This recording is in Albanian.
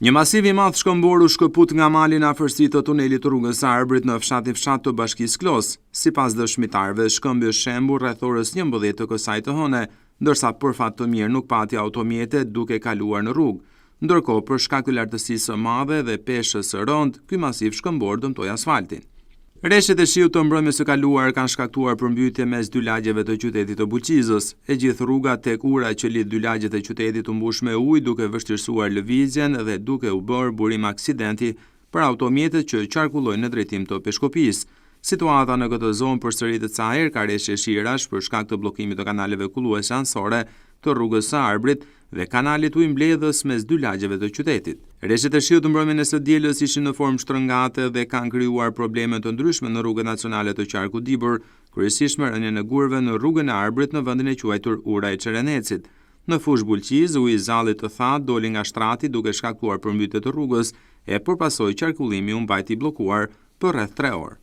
Një masiv i madh shkëmbor u shkëput nga mali në afërsitë të tunelit të rrugës së Arbërit në fshatin Fshat të Bashkisë Klos. Sipas dëshmitarëve, shkëmbi është shembur rreth orës 11 të kësaj të hëne, ndërsa për fat të mirë nuk pati automjete duke kaluar në rrugë. Ndërkohë, për shkak të lartësisë së madhe dhe peshës së rëndë, ky masiv shkëmbor dëmtoi asfaltin. Rreshet e shiut të mbrëmjes së kaluar kanë shkaktuar përmbytje mes dy lagjeve të qytetit të Buqizës. E gjithë rruga tek ura që lidh dy lagjet e qytetit u mbush me ujë, duke vështirësuar lëvizjen dhe duke u bërë burim aksidenti për automjetet që qarkullojnë në drejtim të Peshkopisë. Situata në këtë zonë përsëritet sa herë ka rreshtje shirash për shkak të bllokimit të kanaleve kulluese anësore të rrugës së Arbërit dhe kanalit ujëmbledhës mes dy lagjeve të qytetit. Rreshet e shiut mbrëmjen e së dielës ishin në formë shtrëngate dhe kanë krijuar probleme të ndryshme në rrugët nacionale të qarkut Dibër, kryesisht me rënien e gurëve në rrugën e Arbërit në vendin e quajtur Ura e Çerenecit. Në fushë Bulqiz, uji i zallit të thatë doli nga shtrati duke shkaktuar përmbytje të rrugës e përpasoi qarkullimi u mbajti bllokuar për rreth 3 orë.